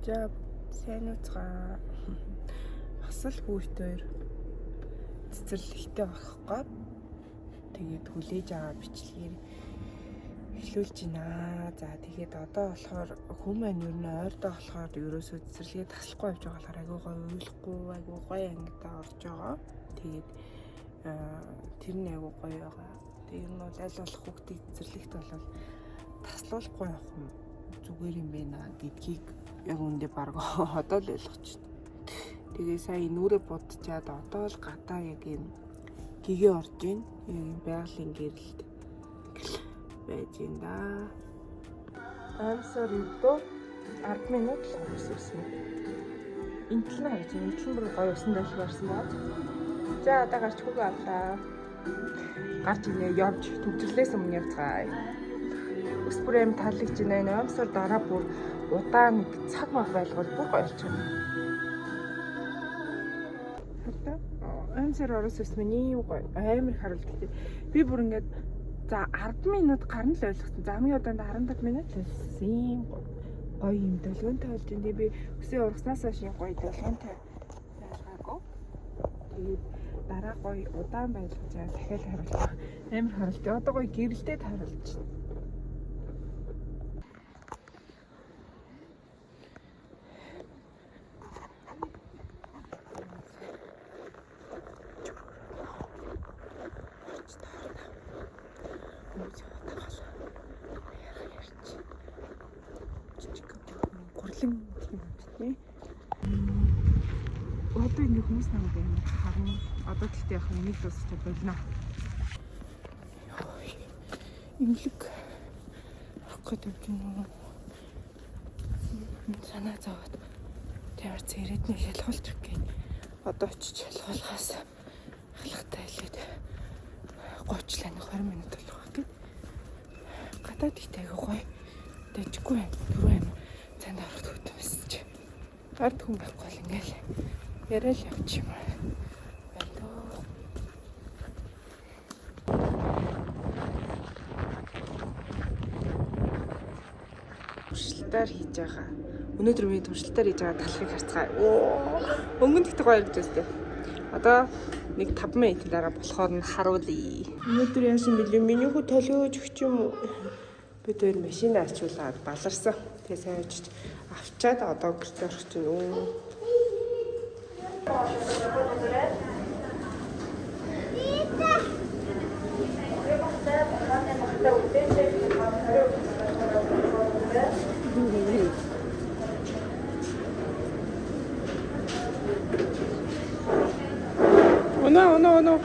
За сайн уцгаа. Бас л хүүхдээр цэцэрлэгтэй болохгүй. Тэгээд хүлээж аваа бичлэгээр эхлүүлж байна. За тэгээд одоо болохоор хүн маань ер нь ойрдоо болохоор ерөөсөө цэцэрлэгээ таслахгүй явж байгаа болохоор айгуу гоё ойлгохгүй, айгуу гоё ангидаа орж байгаа. Тэгээд тэр нь айгуу гоё байгаа. Тэгээд нь бол аль болох хүүхдийг цэцэрлэгт болол таслуулахгүй явах юм зүгээр юм байна гэдгийг яг үндэ баг одоо л ойлгоч. Тэгээ сая нүрэ будчаад одоо л гадаа яг юм гэгээ орж ийн. Яг байгалийн гэрэлд байж ин да. Амсаар өдөө 10 минут л ус юм. Интэл нь харж интэл бүр гоё усан дайлг барсан баад. За одоо гарч хүүгээ авлаа. Гарч инээ явж төвчрлээс өмнө явцгаая. Ус бүр юм таалагдж байна. Амсаар дараа бүр удаан цаг мах байлгал бүр гоё болчих юм. Амсаар ороос миний гоё амар харуулдаг. Би бүр ингээд за 10 минут гарна л ойлгосон. За хамгийн удаанд 15 минут л болсон юм гоё юм долгионтой болж байна. Би өсөө ургаснаас хойш гоё долгионтой байлгаагүй. Тэгээд дараа гоё удаан байлгаж дахиад харуулах. Амар харуулдаг. Одоо гоё гэрэлтэд харуулж байна. Одоо ингэ хүмүүс намайг амар харна. Одоо тэгтээ яг нэг дуусчих болно. Имлэг авах гэдэг юм. Санаа зовоод тэр цэрэдний шалгуулж өгье. Одоо очиж шалгуулахаас халахтай хэлээд 30 лань 20 минут болох гэдэг. Гадаад ихтэй айгу гоё. Дэжгүй байна. Түрүү юм. Цанд орохт хөтөмс чи. Гард хүн байхгүй л ингээл яриа л явчих юм байна. Туршилтаар хийж байгаа. Өнөөдөр миний туршилтаар хийж байгаа талхыг харцгаая. Өнгөн тэгт гоё гэж байна. Одоо нэг 5 минутын дараа болохоор нь харуулъя. Өнөөдөр яасан бэлээ? Миний хүү толиож өгч юм уу? Бид өөр машин ачуулаад баларсан. Тэгээ сайн очиж авчаад одоо гэртээ орох чинь үү. Оно.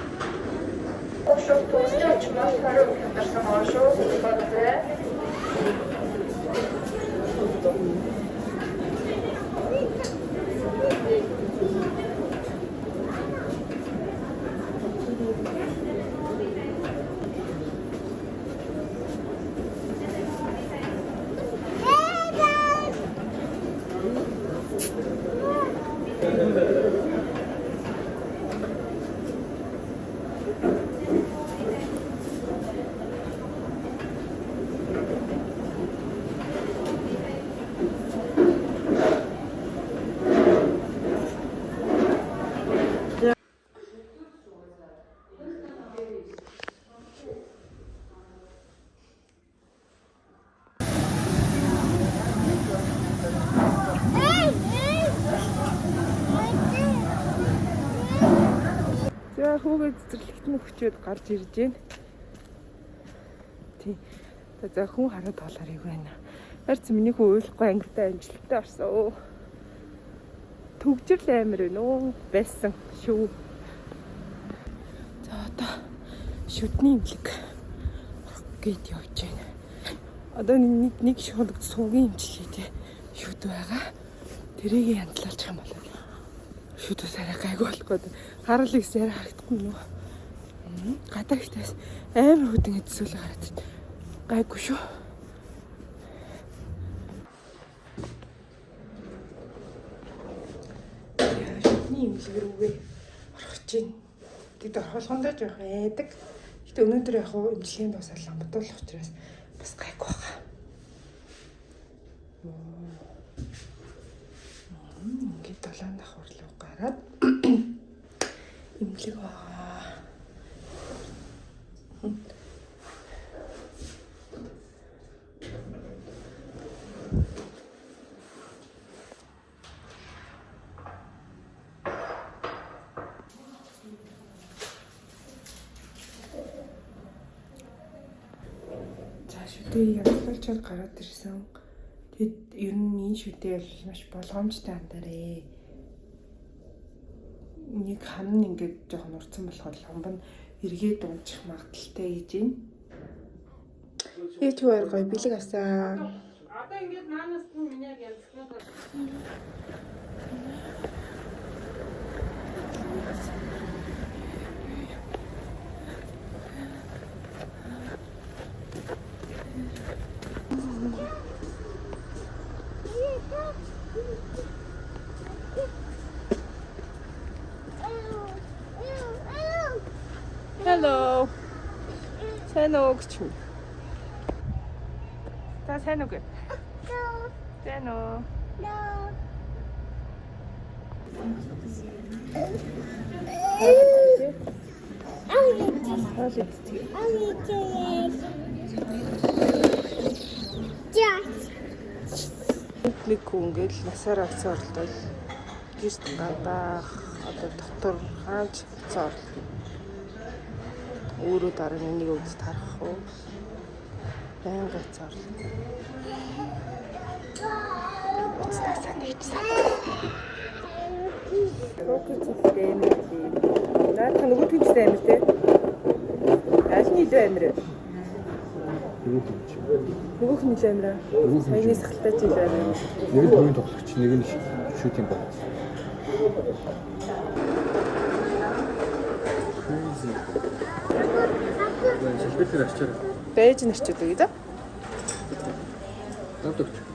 Хүүгээ цэцэрлэгт нь өчөөд гарч ирж байна. Тий. За хүн хараад тоолоор юу байна. Харц миний хүү ойлгохгүй ангитай амжилттай орсон. Төгжрөл амир байна уу? Байсан шүү. За одоо шүдний имлэг гээд явж байна. Одоо нэг шуулгад сувгийн имчилгээтэй шүд байгаа. Тэрийг янзлуулж юм болоо. Шүдөө сарай гайгүй болох гээд харал их сарай харагдахгүй нөө. Гадаа ихтэйс амар хөдөн эдсүүлээ гараад. Гайгүй шүү. Шүдний имлэг рүүгээ орох чинь. Тэд орхолгондоо жоох айдаг. Гэтэ өнөөдөр яг имлэгийн дуусаад ламбатуулах учраас бас гайгүй байгаа. улаан давхар руу гараад имлэг байгаа. Шүдээ ягдлуулчаад гараад ирсэн. Тэгэд ер нь энэ шүдээ бол маш болгоомжтой андарэ. Нэг хам нь ингээд жоохон уртсан болохоор ломб нь эргээд унчих магадaltaй гэж байна. Ээж хоёр гоё бэлэг авсан. Одоо ингээд маанаас бүр минийг янзлаад Hello. Сайн уу гэж юм. Та сайн уу гэ? Сайн уу? Нэг хүн ингээд насаар авсан оролдол гэрт гадаах одоо дотор хаач цоор өөрөө дараа нэг үз тарах уу байнга цоор уцтасаа нэгч Рокеттэй юм. Наадах нөгөө тэнцтэй амир те. Аль нь илүү амир? Нөгөөх нь илүү амир. Саяны сахалтай ч илүү амир. Нэг нь төрийн тоглогч, нэг нь шүүтинг баг. Шилбэлтээр ачаар. Бэж нэрчээд үгүй да? Давтагч.